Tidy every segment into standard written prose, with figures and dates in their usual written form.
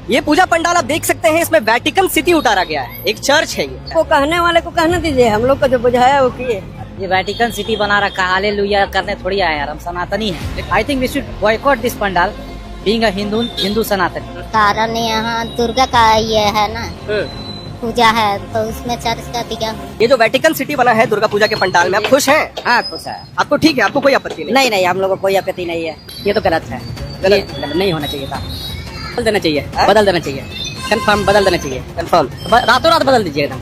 ये पूजा पंडाल आप देख सकते हैं, इसमें वेटिकन सिटी उतारा गया है, एक चर्च है ये। वो कहने वाले को कहने दीजिए, हम लोग को जो बुझाया वो किए। ये वेटिकन सिटी बना रखा, हालेलुया करने थोड़ी आया यार, हम सनातनी हैं। I think we should boycott this pandal, being a Hindu Sanatani. कारण यहाँ दुर्गा का ये है ना पूजा है, तो उसमें चर्च का दिया। ये जो वेटिकन सिटी बना है दुर्गा पूजा के पंडाल में, आप खुश हैं? हाँ खुश है। आपको ठीक है, आपको कोई आपत्ति नहीं? नहीं नहीं, हम लोग को कोई आपत्ति नहीं है। ये तो गलत है, गलत नहीं होना चाहिए था। बदल देना चाहिए, बदल देना चाहिए, कंफर्म बदल देना चाहिए, कंफर्म। रातों रात बदल दीजिए एकदम,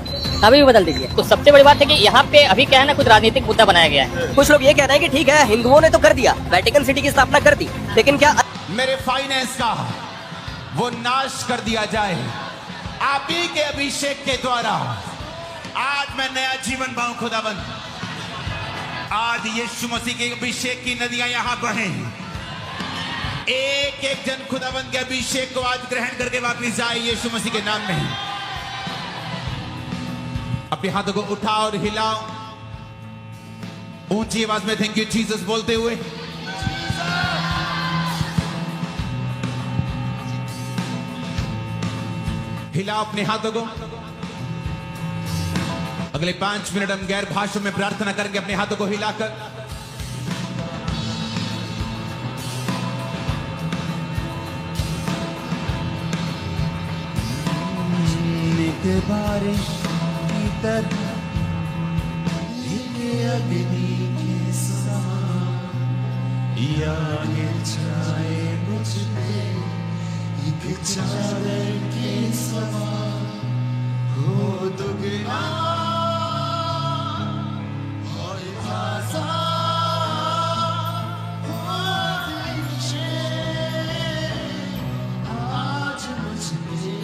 अभी भी बदल दीजिए। तो सबसे बड़ी बात है कि यहाँ पे अभी क्या है ना, कुछ राजनीतिक मुद्दा बनाया गया है। कुछ लोग ये कह रहे हैं कि ठीक है, हिंदुओं ने तो कर दिया, वेटिकन सिटी की स्थापना कर दी, लेकिन क्या मेरे फाइनेंस का वो नाश कर दिया जाए आप ही के अभिषेक के द्वारा। आज मैं नया जीवन पाऊं खुदाबंद, आज यीशु मसीह के अभिषेक की नदियां यहां बहे। एक एक जन खुदाबंद के अभिषेक को आज ग्रहण करके वापस जाए यीशु मसीह के नाम में। अपने हाथों को उठाओ और हिलाओ, ऊंची आवाज में थैंक यू जीसस बोलते हुए। हिलाओ अपने हाथों को। अगले 5 मिनट हम गैर भाषाओं में प्रार्थना करेंगे, अपने हाथों को हिलाकर। बारिश की तरह अग्नि के समान या गिर जाए मुझ पे एक चादर के समान हो दुगना और ताज़ा हो आज मुझे।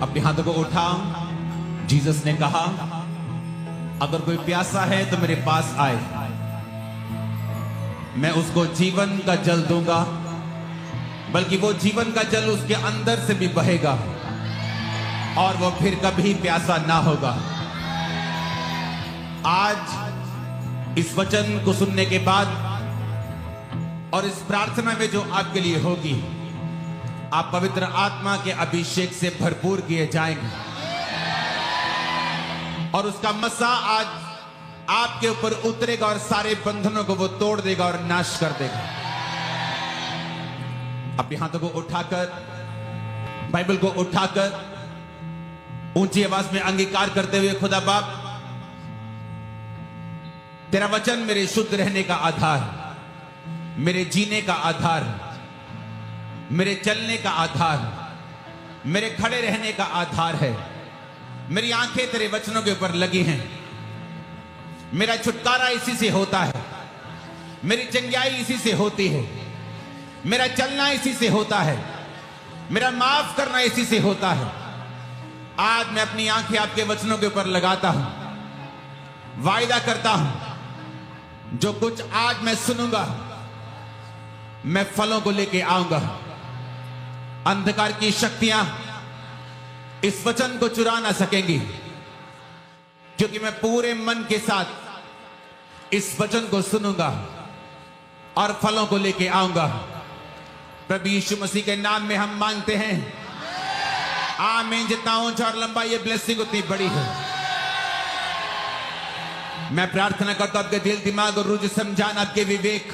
अपने हाथों को उठाओ। जीसस ने कहा अगर कोई प्यासा है तो मेरे पास आए, मैं उसको जीवन का जल दूंगा, बल्कि वो जीवन का जल उसके अंदर से भी बहेगा और वो फिर कभी प्यासा ना होगा। आज इस वचन को सुनने के बाद और इस प्रार्थना में जो आपके लिए होगी, आप पवित्र आत्मा के अभिषेक से भरपूर किए जाएंगे और उसका मसा आज आपके ऊपर उतरेगा और सारे बंधनों को वो तोड़ देगा और नाश कर देगा। अपने हाथों को उठाकर, बाइबल को उठाकर ऊंची आवाज में अंगीकार करते हुए, खुदा बाप तेरा वचन मेरे शुद्ध रहने का आधार, मेरे जीने का आधार, मेरे चलने का आधार, मेरे खड़े रहने का आधार है। मेरी आंखें तेरे वचनों के ऊपर लगी हैं, मेरा छुटकारा इसी से होता है, मेरी चंगाई इसी से होती है, मेरा चलना इसी से होता है, मेरा माफ करना इसी से होता है। आज मैं अपनी आंखें आपके वचनों के ऊपर लगाता हूं, वायदा करता हूं जो कुछ आज मैं सुनूंगा मैं फलों को लेके आऊंगा। अंधकार की शक्तियां इस वचन को चुरा ना सकेंगी, क्योंकि मैं पूरे मन के साथ इस वचन को सुनूंगा और फलों को लेके आऊंगा। प्रभु यीशु मसीह के नाम में हम मांगते हैं, आमीन। जितना ऊंचा और लंबा ये ब्लेसिंग उतनी बड़ी है। मैं प्रार्थना करता हूं आपके दिल, दिमाग और रुझ समझान, आपके विवेक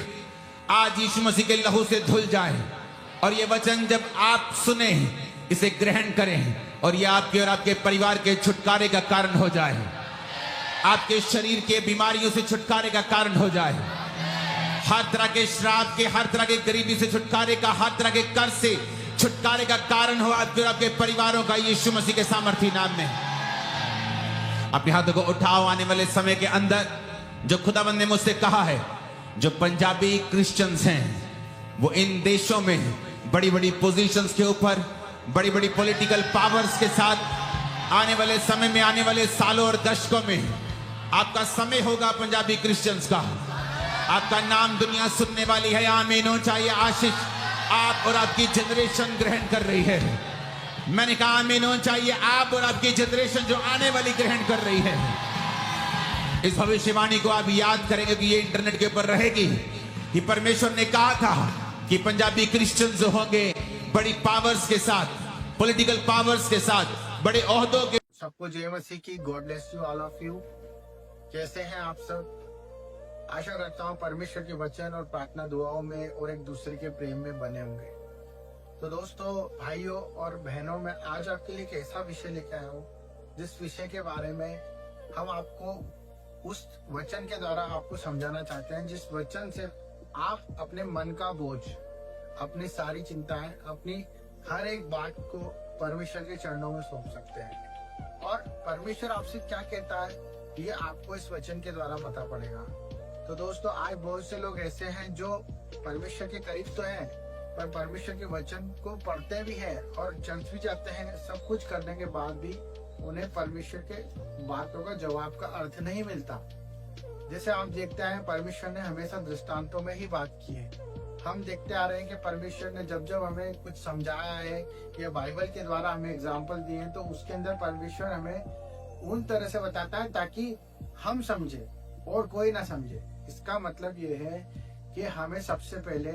आज यीशु मसीह के लहू से धुल जाए और ये वचन जब आप सुने इसे ग्रहण करें और ये आपके और आपके परिवार के छुटकारे का कारण हो जाए, आपके शरीर के बीमारियों से छुटकारे का कारण हो जाए, हर तरह के श्राप के, हर तरह के गरीबी से छुटकारे का, हर तरह के कर्ज से छुटकारे का कारण हो आपके और आपके परिवारों का, यीशु मसीह के सामर्थी नाम में। अपने हाथों को उठाओ। आने वाले समय के अंदर जो खुदावंद ने मुझसे कहा है, जो पंजाबी क्रिश्चियंस हैं वो इन देशों में बड़ी बड़ी पोजीशंस के ऊपर, बड़ी बड़ी पॉलिटिकल पावर्स के साथ आने वाले समय में, आने वाले सालों और दशकों में आपका समय होगा पंजाबी क्रिश्चियंस का। आपका नाम दुनिया सुनने वाली है। आमीन हो चाहिए। आशीष आप और आपकी जनरेशन ग्रहण कर रही है। मैंने कहा आमीन हो चाहिए। आप और आपकी जनरेशन जो आने वाली ग्रहण कर रही है। इस भविष्यवाणी को आप याद करेंगे कि ये इंटरनेट के ऊपर रहेगी कि परमेश्वर ने कहा था कि पंजाबी क्रिश्चियन जो होंगे बड़ी पावर्स के साथ, पॉलिटिकल पावर्स के साथ, बड़े ओहदों के। सबको जय मसीह की। God bless you all of you. कैसे हैं आप सब? आशा करता हूँ परमेश्वर के वचन और प्रार्थना दुआओं में और एक दूसरे के प्रेम में बने होंगे। तो दोस्तों, भाइयों और बहनों, मैं आज आपके लिए एक ऐसा विषय लेकर आया हूँ जिस विषय के बारे में हम आपको उस वचन के द्वारा आपको समझाना चाहते हैं, जिस वचन से आप अपने मन का बोझ, अपनी सारी चिंताएं, अपनी हर एक बात को परमेश्वर के चरणों में सौंप सकते हैं। और परमेश्वर आपसे क्या कहता है ये आपको इस वचन के द्वारा पता पड़ेगा। तो दोस्तों, आज बहुत से लोग ऐसे हैं जो परमेश्वर के करीब तो हैं, पर परमेश्वर के वचन को पढ़ते भी हैं और चर्च भी जाते हैं, सब कुछ करने के बाद भी उन्हें परमेश्वर के बातों का जवाब का अर्थ नहीं मिलता। जैसे आप देखते हैं, परमेश्वर ने हमेशा दृष्टांतों में ही बात की है। हम देखते आ रहे हैं कि परमेश्वर ने जब जब हमें कुछ समझाया है या बाइबल के द्वारा हमें एग्जाम्पल दिए हैं, तो उसके अंदर परमेश्वर हमें उन तरह से बताता है ताकि हम समझे और कोई ना समझे। इसका मतलब ये है कि हमें सबसे पहले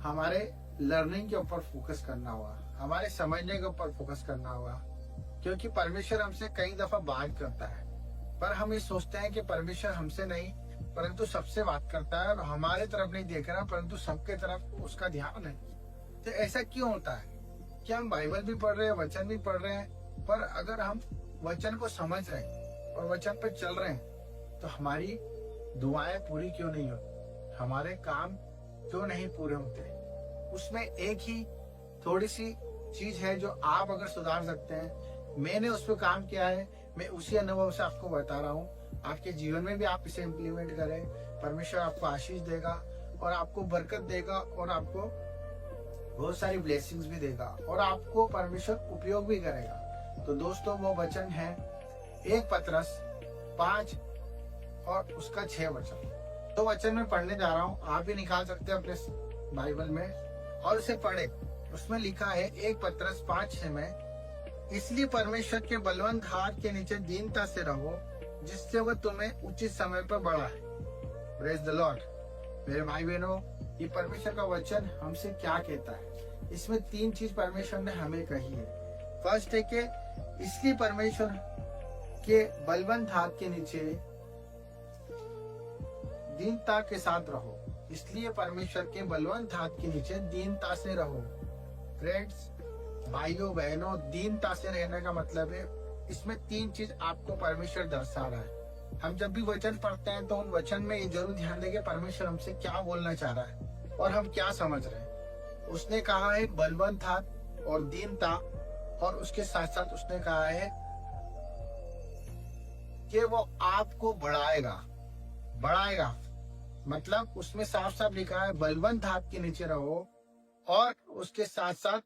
हमारे लर्निंग के ऊपर फोकस करना होगा, हमारे समझने के ऊपर फोकस करना होगा, क्योंकि परमेश्वर हमसे कई दफा बात करता है, पर हम ये सोचते हैं कि परमेश्वर हमसे नहीं परंतु सबसे बात करता है और हमारे तरफ नहीं देख रहा परंतु सबके तरफ उसका ध्यान है। तो ऐसा क्यों होता है कि हम बाइबल भी पढ़ रहे हैं, वचन भी पढ़ रहे हैं, पर अगर हम वचन को समझ रहे हैं और वचन पे चल रहे हैं तो हमारी दुआएं पूरी क्यों नहीं होती, हमारे काम क्यों नहीं पूरे होते? उसमें एक ही थोड़ी सी चीज है जो आप अगर सुधार सकते हैं। मैंने उस पर काम किया है, मैं उसी अनुभव से आपको बता रहा हूँ। आपके जीवन में भी आप इसे इम्प्लीमेंट करें, परमेश्वर आपको आशीष देगा और आपको बरकत देगा और आपको बहुत सारी ब्लेसिंग्स भी देगा और आपको परमेश्वर उपयोग भी करेगा। तो दोस्तों, वो वचन है 1 पतरस 5 और उसका 6 वचन। तो वचन में पढ़ने जा रहा हूँ, आप भी निकाल सकते हैं अपने बाइबल में और उसे पढ़े। उसमें लिखा है 1 पतरस 5:6 में, इसलिए परमेश्वर के बलवंत हाथ के नीचे दीनता से रहो जिससे वह तुम्हें उचित समय पर बढ़ाए। Praise the Lord. मेरे भाई बहनों, ये परमेश्वर का वचन हमसे क्या कहता है? इसमें 3 चीज परमेश्वर ने हमें कही है। फर्स्ट है कि इसलिए परमेश्वर के बलवंत हाथ के नीचे दीनता के साथ रहो। इसलिए परमेश्वर के बलवंत हाथ के नीचे दीनता से रहो। फ्रेंड्स, भाइयों बहनों, दीनता से रहने का मतलब है इसमें 3 चीज आपको परमेश्वर दर्शा रहा है। हम जब भी वचन पढ़ते हैं तो उन वचन में ये जरूर ध्यान देंगे परमेश्वर हमसे क्या बोलना चाह रहा है और हम क्या समझ रहे हैं। उसने कहा है बलवंत हाथ और दीनता, और उसके साथ साथ उसने कहा है कि वो आपको बढ़ाएगा। मतलब उसमें साफ साफ लिखा है बलवंत हाथ के नीचे रहो, और उसके साथ साथ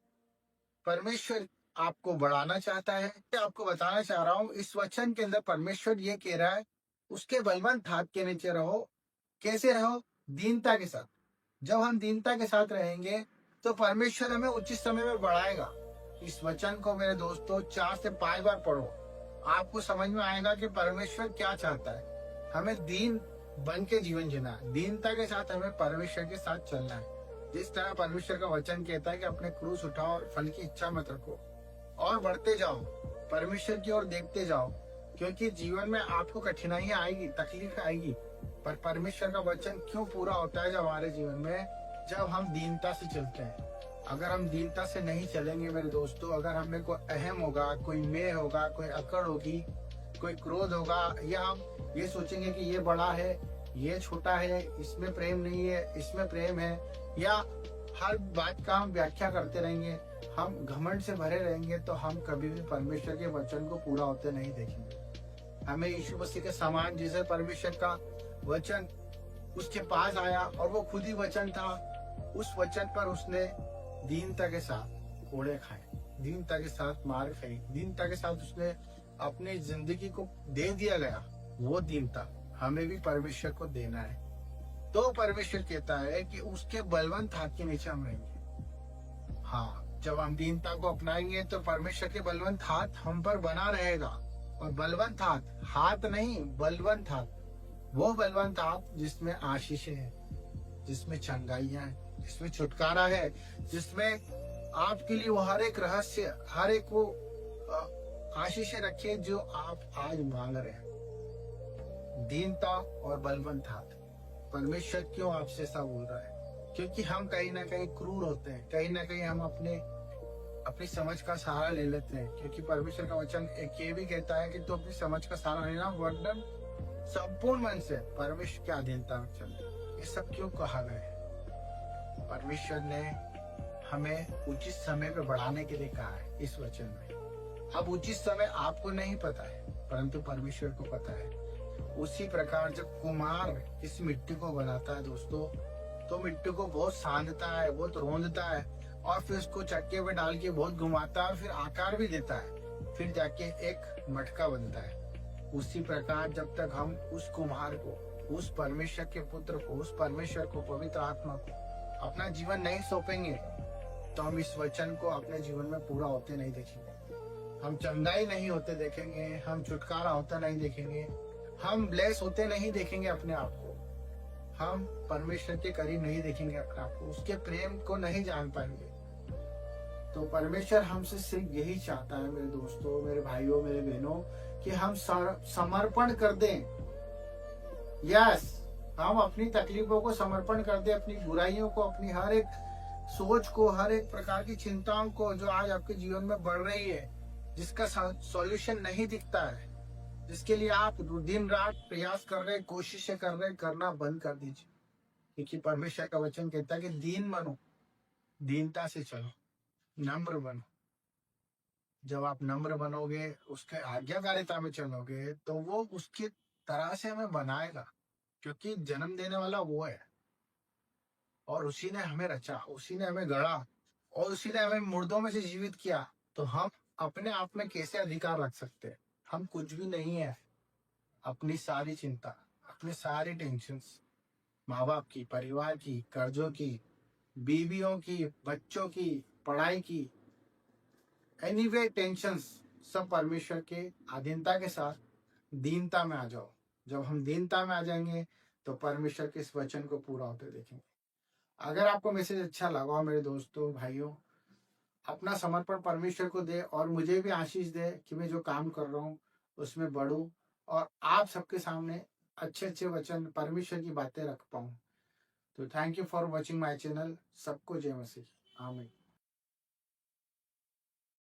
परमेश्वर आपको बढ़ाना चाहता है। आपको बताना चाह रहा हूँ, इस वचन के अंदर परमेश्वर ये कह रहा है उसके बलवंत हाथ के नीचे रहो। कैसे रहो? दीनता के साथ। जब हम दीनता के साथ रहेंगे तो परमेश्वर हमें उचित समय में बढ़ाएगा। इस वचन को मेरे दोस्तों 4 से 5 बार पढ़ो, आपको समझ में आएगा कि परमेश्वर क्या चाहता है। हमें दीन बन के जीवन जीना है, दीनता के साथ हमें परमेश्वर के साथ चलना है। जिस तरह परमेश्वर का वचन कहता है कि अपने क्रूस उठाओ और फल की इच्छा मत रखो और बढ़ते जाओ, परमेश्वर की ओर देखते जाओ, क्योंकि जीवन में आपको कठिनाइयां आएगी, तकलीफ आएगी, पर परमेश्वर का वचन क्यों पूरा होता है जब हमारे जीवन में, जब हम दीनता से चलते हैं। अगर हम दीनता से नहीं चलेंगे मेरे दोस्तों, अगर हमें कोई अहम होगा, कोई मैं होगा, कोई अकड़ होगी, कोई क्रोध होगा, या हम ये सोचेंगे कि ये बड़ा है, ये छोटा है, इसमें प्रेम नहीं है, इसमें प्रेम है, या हर बात का हम व्याख्या करते रहेंगे, हम घमंड से भरे रहेंगे, तो हम कभी भी परमेश्वर के वचन को पूरा होते नहीं देखेंगे। हमें यीशु मसीह के समान, जैसे परमेश्वर का वचन उसके पास आया और वो खुद ही वचन था, उस वचन पर उसने दीनता के साथ कोड़े खाए, दीनता के साथ मार खाई, दीनता के साथ उसने अपनी जिंदगी को दे दिया गया। वो दीनता हमें भी परमेश्वर को देना है। तो परमेश्वर कहता है कि उसके बलवंत हाथ के नीचे हम रहेंगे। हाँ, जब हम दीनता को अपनाएंगे तो परमेश्वर के बलवंत हाथ हम पर बना रहेगा। और बलवंत हाथ नहीं, बलवंत हाथ, वो बलवंत हाथ जिसमें आशीष है, जिसमें चंगाइयां है, जिसमें छुटकारा है, जिसमें आपके लिए वो हर एक रहस्य, हर एक वो आशीषें रखिए जो आप आज मांग रहे हैं। दीनता और बलवंत हाथ। परमेश्वर क्यों आपसे ऐसा बोल रहा है? क्योंकि हम कहीं ना कहीं क्रूर होते हैं, कहीं ना कहीं हम अपनी समझ का सहारा ले लेते हैं। क्योंकि परमेश्वर का वचन एक ये भी कहता है कि तू अपनी समझ का सहारा लेना, वरन संपूर्ण मन से परमेश्वर की अधीनता में चल। ये सब क्यों कहा गया है? परमेश्वर ने हमें उचित समय पे बढ़ाने के लिए कहा है इस वचन में। अब उचित समय आपको नहीं पता है, परंतु परमेश्वर को पता है। उसी प्रकार जब कुम्हार इस मिट्टी को बनाता है दोस्तों, तो मिट्टी को बहुत सानता है, बहुत रोंदता है, और फिर उसको चक्के पे डाल के बहुत घुमाता है, और फिर आकार भी देता है, फिर जाके एक मटका बनता है। उसी प्रकार जब तक हम उस कुम्हार को, उस परमेश्वर के पुत्र को, उस परमेश्वर को, पवित्र आत्मा को अपना जीवन नहीं सौंपेंगे, तो हम इस वचन को अपने जीवन में पूरा होते नहीं देखेंगे। हम चंगाई नहीं होते देखेंगे, हम छुटकारा होता नहीं देखेंगे, हम ब्लेस होते नहीं देखेंगे अपने आप को, हम परमेश्वर के करीब नहीं देखेंगे अपने आप को, उसके प्रेम को नहीं जान पाएंगे। तो परमेश्वर हमसे सिर्फ यही चाहता है मेरे दोस्तों, मेरे भाइयों, मेरे बहनों, कि हम समर्पण कर दें। यस, हम अपनी तकलीफों को समर्पण कर दें, अपनी बुराइयों को, अपनी हर एक सोच को, हर एक प्रकार की चिंताओं को जो आज आपके जीवन में बढ़ रही है, जिसका सॉल्यूशन नहीं दिखता है, जिसके लिए आप दिन रात प्रयास कर रहे, कोशिशें कर रहे, करना बंद कर दीजिए। क्योंकि परमेश्वर का वचन कहता है कि दीन बनो, दीनता से चलो, नम्र बनो। जब आप नम्र बनोगे, उसके आज्ञाकारिता में चलोगे, तो वो उसकी तरह से हमें बनाएगा। क्योंकि जन्म देने वाला वो है, और उसी ने हमें रचा, उसी ने हमें गढ़ा, और उसी ने हमें मुर्दों में से जीवित किया। तो हम अपने आप में कैसे अधिकार रख सकते हैं? हम कुछ भी नहीं है। अपनी सारी चिंता, अपनी सारी टेंशन्स, माँ बाप की, परिवार की, कर्जों की, बीवियों की, बच्चों की, पढ़ाई की, एनीवे टेंशन्स, सब परमेश्वर के अधीनता के साथ दीनता में आ जाओ। जब हम दीनता में आ जाएंगे, तो परमेश्वर के इस वचन को पूरा होते देखेंगे। अगर आपको मैसेज अच्छा लगा मेरे दोस्तों, भाइयों, अपना समर्पण परमेश्वर को दे, और मुझे भी आशीष दे कि मैं जो काम कर रहा हूँ उसमें बढ़ूं, और आप सबके सामने अच्छे अच्छे वचन, परमेश्वर की बातें रख पाऊं। तो thank you for watching my channel. सबको जय मसीह। आमीन।